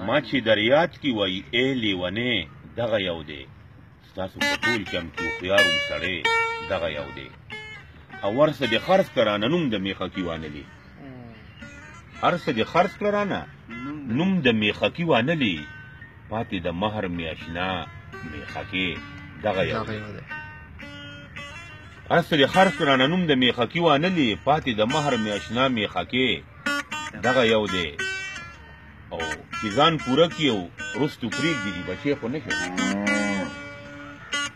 ما چې در یاد کی وای ای لیونې دغه یو دی ستاسو په ټول کې هم چې هوښیار وم سړی دغه یو دی او ورسه دې خرڅ کړه نه نوم د میخکي وانلي هر څه دې خرڅ کړه نه نوم د میخکي وانلي پاتې د مهر میاشنا میخکي دغه یو دی هر څه دې خرڅ کړه نه نوم د میخکي وانلي پاتې د مهر میاشنا میخکي دغه یو دی او چې ځان پوره کړي او وروستو پرېږدي دي بچی خو نه شو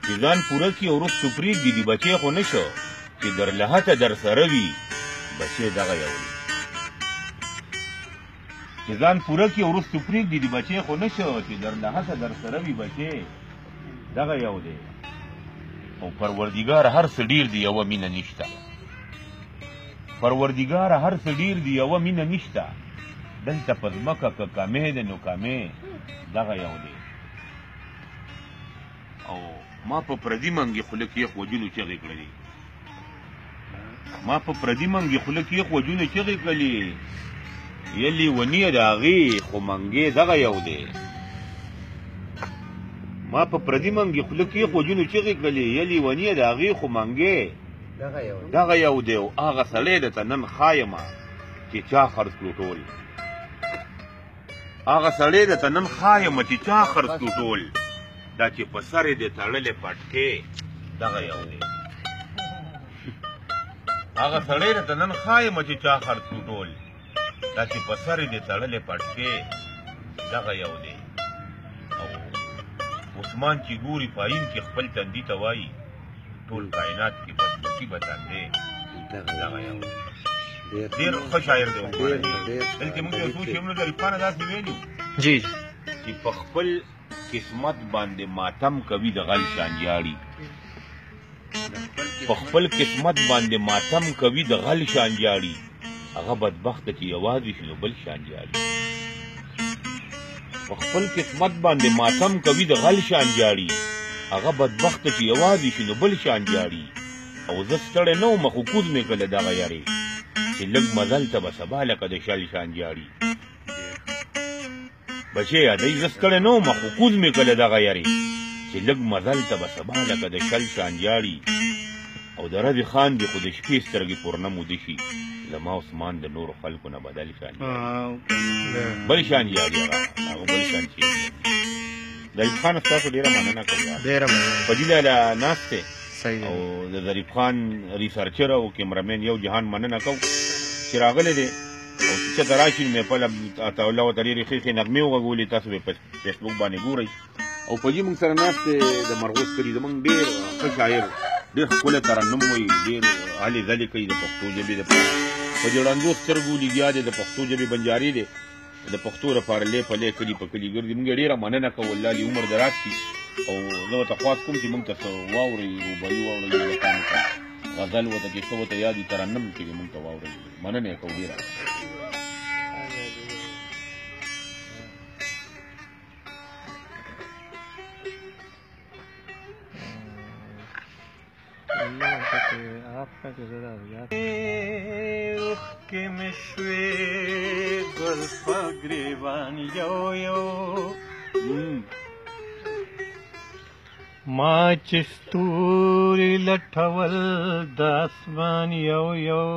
چې ځان پوره کړي او وروستو پرېږدي دي بچی خو نه شو چې در لحته در سره وي بچی دغه یو دی چې ځان پوره کړي او وروستو پرېږدي دي بچی خو نه شو چې در لحته در سره وي بچی دغه یو دی او پروردګار هر څه ډېر دی یوه مینه نشته پروردګار هر څه ډېر دی یوه مینه نشته دلته په ځمکه که کامې ده نو کامې دغه یو دی او ما په پردي منګې خوله کې یخ وجونو چغې کړلې ما په پردي منګې خوله کې یخ وجونو چغې کړلې یلې ونیه د هغې خو منګې دغه یو دی ما په پردي منګې خوله کې یخ وجونو چغې کړلې یلې ونیه د هغې خو منګې دغه یو دی او هغه سړی درته نن ښایمه چې چا خرڅ کړو ټول هغه سړی درته نن ښایمه چې چا خرڅ کړو ټول دا چې په سر یې د تړلې پټکې دغه یو دی هغه سړی درته نن ښایمه چې چا خرڅ کړو ټول دا چې په سر یې د تړلې پټکې دغه یو دی او عثمان چې ګوري پاین کې خپل تندي ته وایي ټول کائنات کې بدمسي بتاندې دغه یو ډېر ښه شاعر دی دلته موږ یو څو شعرونه د عرفانه داسې ویلي جی چې په خپل قسمت باندې ماتم کوي د غل شان جاړي په خپل قسمت باندې ماتم کوي د غل شان جاړي هغه بدبخته چې یوازې شي نو بل شان جاړي په خپل قسمت باندې ماتم کوي د غل شان جاړي هغه بدبخته چې یوازې شي نو بل شان جاړي او زه ستړی نه وم خو کوز مې کړله دغه یارې چې لږ مزل ته به سبا لکه د شل شان جاړي بچی یادی زه ستړی نه وم خو کوز مې کړله دغه یارې چې لږ مزل ته به سبا لکه د شل شان جاړي او د ربي خان دي خو د شپې سترګې پورنه موده شي زما عثمان د نورو خلکو نه بدل شان بل شان جاړي هغه بل شان چې ظریف خان ستاسو ډېره مننه کوم په دې ډله ناست دی او د ظریف خان ریسرچر او کیمرامین یو جهان مننه کوم چې راغلی دی او چې ته راشي نو مې خپله الله ورته ډېرې ښې ښې نغمې وغږولې تاسو به په فیسبوک باندې ګورئ او په دې موږ سره ناست دی د مرغوز کلي زموږ ډېر ښه شاعر ډېر ښکلی ترنم وایي ډېر هلې ځلې کوي د پښتو ژبې دپاره په دې ړندو سترګو لګیا دی د پښتو ژبې بنجاري دی د پښتو لپاره لې په لې کلي په کلي ګرځي موږ ډېره مننه کوو الله دې عمر دراز کړي او زه ورته خواست کوم چې موږ ته څه واورئ روبایي واورئ غزل ورته چې څه ورته یاد وي ترنم چې موږ ته واورئ مننه یې کوو ډېره رخ کې مې شوې ګل په ګریوان یو یو ما چې ستوري لټول د اسمان یو یو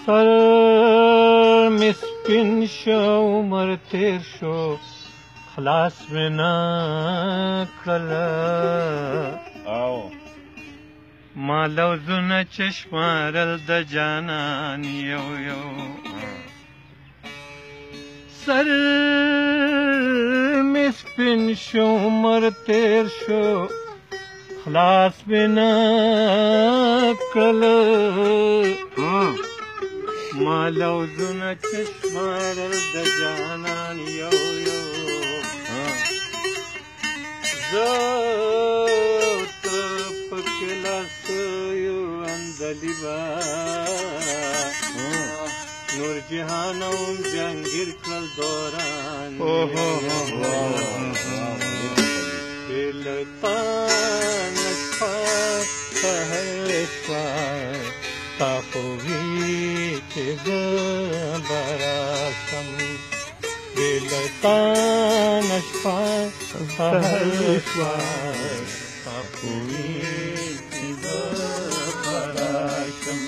سر مې سپین شو عمر تیر شو خلاص مې نه کړله ما لوزونه چې شمارل د جانان یو یو سر مې سپین شو عمر تیر شو خلاص مې نه کړله ما لوزونه چې شمارل د جانان یو یو زه ته پکې لاس یو اندلي با نور جهان او جنگیر کړل دوران دلتا نشپا سهر شپا تا خو وی چې زه به راشم بې له تا نه شپه سهر شوه تا خو وی چې زه به راشم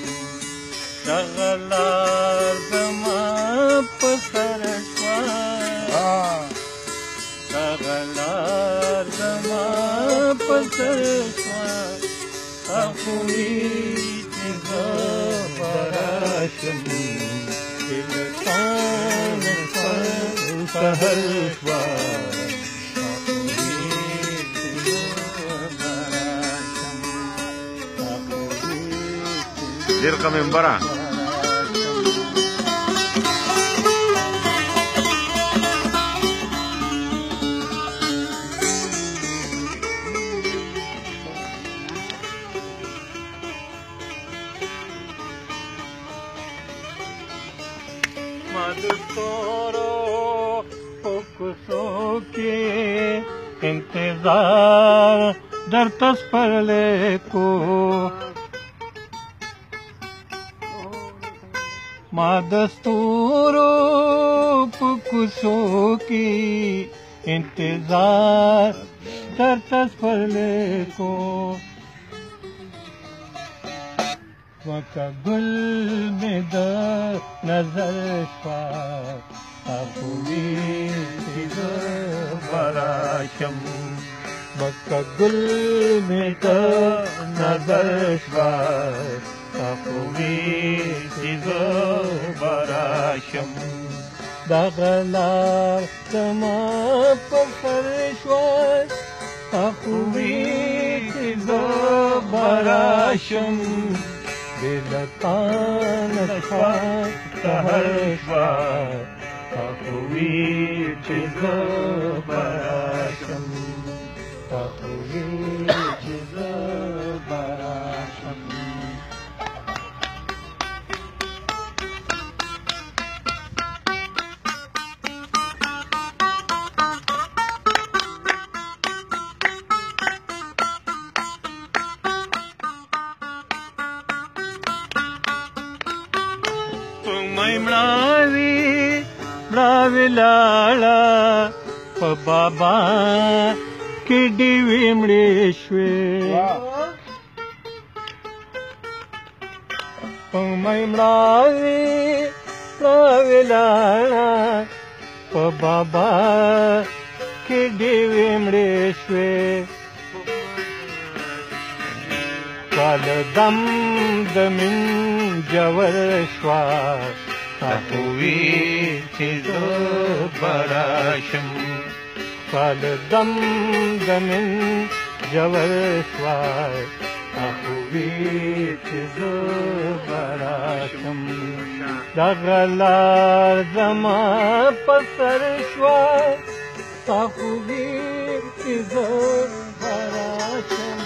دغه لار زما په سر شوه دغه لار زما په سر شوه تا خو وی چې زه به راشم بې له تا نه شپه سهر شوه تا خو وی چې زه به راشم تا خو وی ډېر ښه ممبره ما د ستورو په کوڅو کې انتظار درته سپرلی کو ما د ستورو په کوڅو کې انتظار درته سپرلی کو وکه ګل مې د نظر شوه تا خو وی چې زه به راشم وکه ګل مې د نظر شوه تا خو وی چې زه به راشم دغه لار زما په سر شوه تا خو وی چې زه به راشم بې له تا نه شپه سهر شوه تا خو وی چې زه به راشم تا خو وی چې زه به راشم مې مړاوي لاړه په بابا کې ډېوې مړې شوې مې مړاوي لاړه په بابا کې ډېوې مړې شوې کال دم د من جور شوه تا خو وی چې زه به راشم کال دم د من جور شوه تا خو وی چې زه به راشم دغه لار زما په سر شوه تا خو وی چې زه به راشم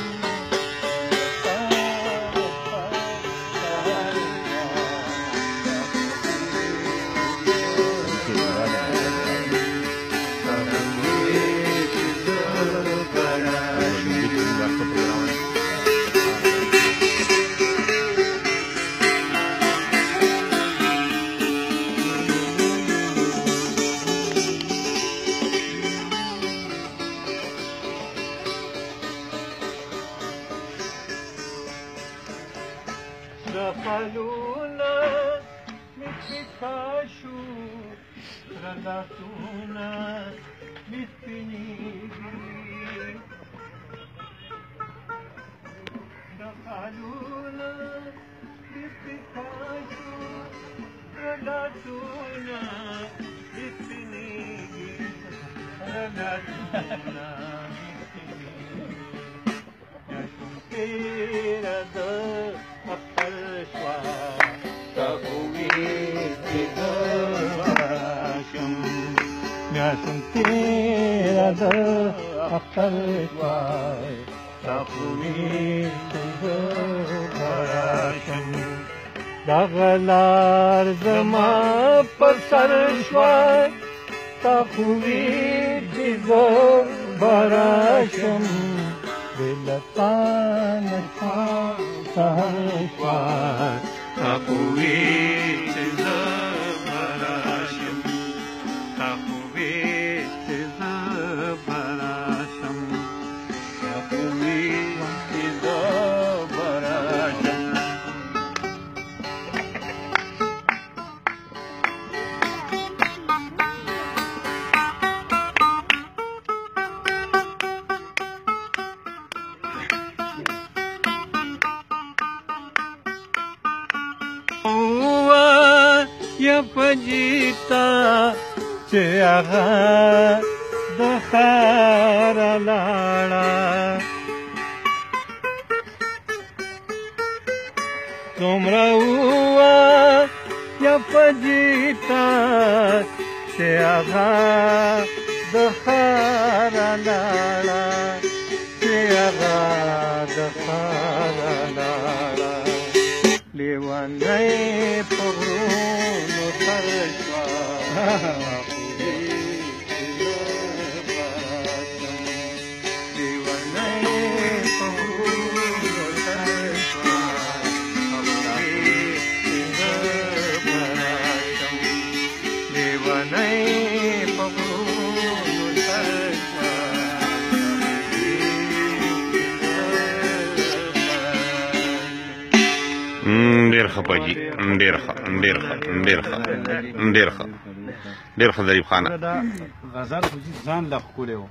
رفلونا متفاشو رلاتونا متنيجي رفلونا متفاشو رلاتونا متنيجي رلاتونا تیرا د اختر شوا تا خو وی چې زه به راشم بیا شم تیرا د اختر شوا تا خو وی چې زه به راشم دغه لار زما په سر شوا تا خو وی چې زه به راشم بې له تا نه سهر شوه وی چې زه به راشم تا خو وی چې زه به راشم تا خو وی چې زه به راشم یا پجیتا چې هغه د ښار لاړه څومره ووایه پجیتا چې هغه د ښار لاړه چې هغه د ښار لاړه لیونی په غرونو تر شوه لیونی په غرونو تر شوه لیونی په غرونو تر شوه ډېر ښه پاجي ډېر ښه ډېر ښه ډېر ښه ډېر ښه ډېر ښه ظریف خانه غزل خو ځان لا ښکلی و